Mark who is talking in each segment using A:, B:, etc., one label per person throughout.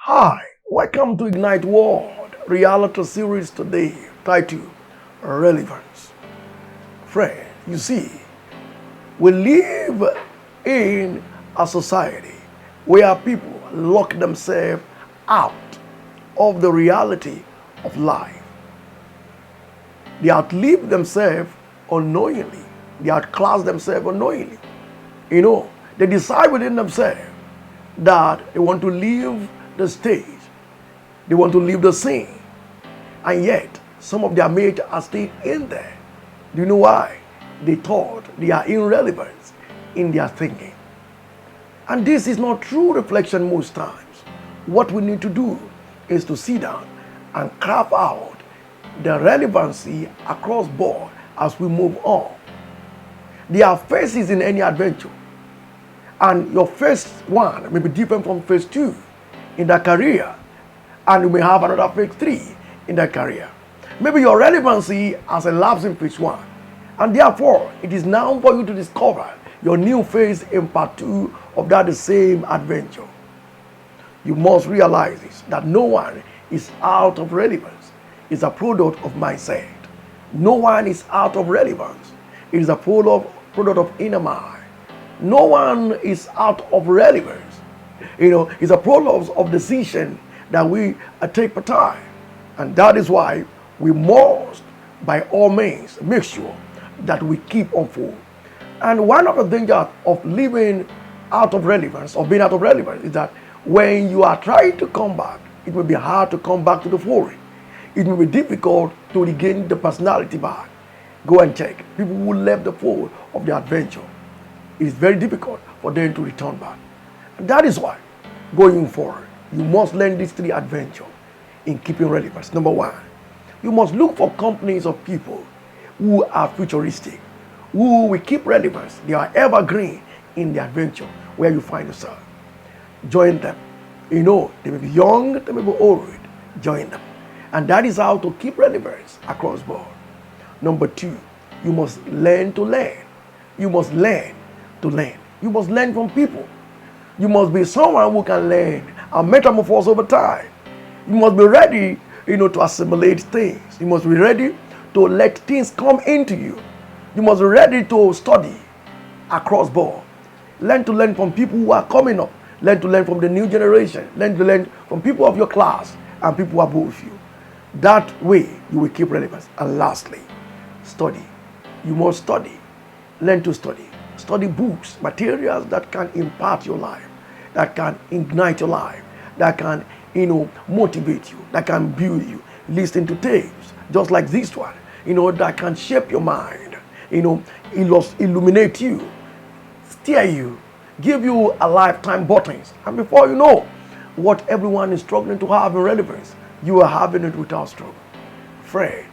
A: Hi, welcome to Ignite World reality series today titled Relevance. Friend, you see, we live in a society where people lock themselves out of the reality of life. They outlive themselves unknowingly. They outclass themselves unknowingly. They decide within themselves that they want to leave the stage. They want to leave the scene. And yet, some of their mates are still in there. Do you know why? They thought they are irrelevant in their thinking. And this is not true reflection most times. What we need to do is to sit down and carve out the relevancy across board as we move on. There are phases in any adventure. And your first one may be different from phase 2 in that career. And you may have another phase 3 in that career. Maybe your relevancy has elapsed in phase 1. And therefore, it is now for you to discover your new phase in part 2 of that same adventure. You must realize this, that no one is out of relevance. It's a product of mindset. No one is out of relevance. It is a product of inner mind. No one is out of relevance. It's a product of decision that we take per time. And that is why we must, by all means, make sure that we keep on forward. And one of the dangers of living out of relevance, or being out of relevance, is that when you are trying to come back, it will be hard to come back to the fold. It will be difficult to regain the personality back. Go and check. People who left the fold of the adventure, it is very difficult for them to return back. And that is why, going forward, you must learn these 3 adventures in keeping relevance. Number 1, you must look for companies of people who are futuristic, who will keep relevance. They are evergreen in the adventure where you find yourself. Join them. They may be young, they may be old. Join them. And that is how to keep relevance across board. Number 2, you must learn to learn. You must learn to learn. You must learn from people. You must be someone who can learn and metamorphose over time. You must be ready, to assimilate things. You must be ready to let things come into you. You must be ready to study across board. Learn to learn from people who are coming up. Learn to learn from the new generation. Learn to learn from people of your class and people above you. That way, you will keep relevance. And lastly, study. You must study. Learn to study. Study books, materials that can impart your life, that can ignite your life, that can, motivate you, that can build you. Listen to tapes, just like this one, that can shape your mind, illuminate you, steer you, give you a lifetime buttons. And before you know what everyone is struggling to have in relevance, you are having it without struggle. Friend,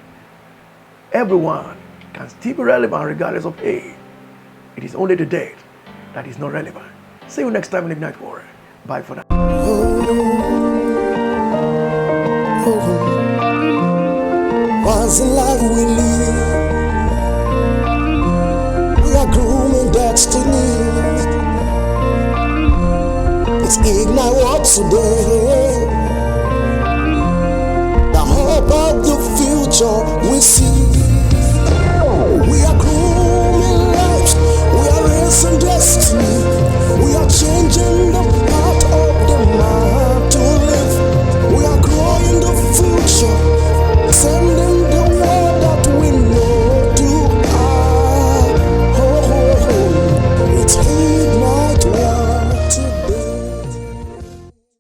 A: everyone can still be relevant regardless of age. It is only the dead that is not relevant. See you next time in Ignite War. Bye for now.
B: Once in life we live, we are grooming destiny. It's Ignite War today. The hope of the future we see. We are grooming lives, we are raising destiny. We are changing the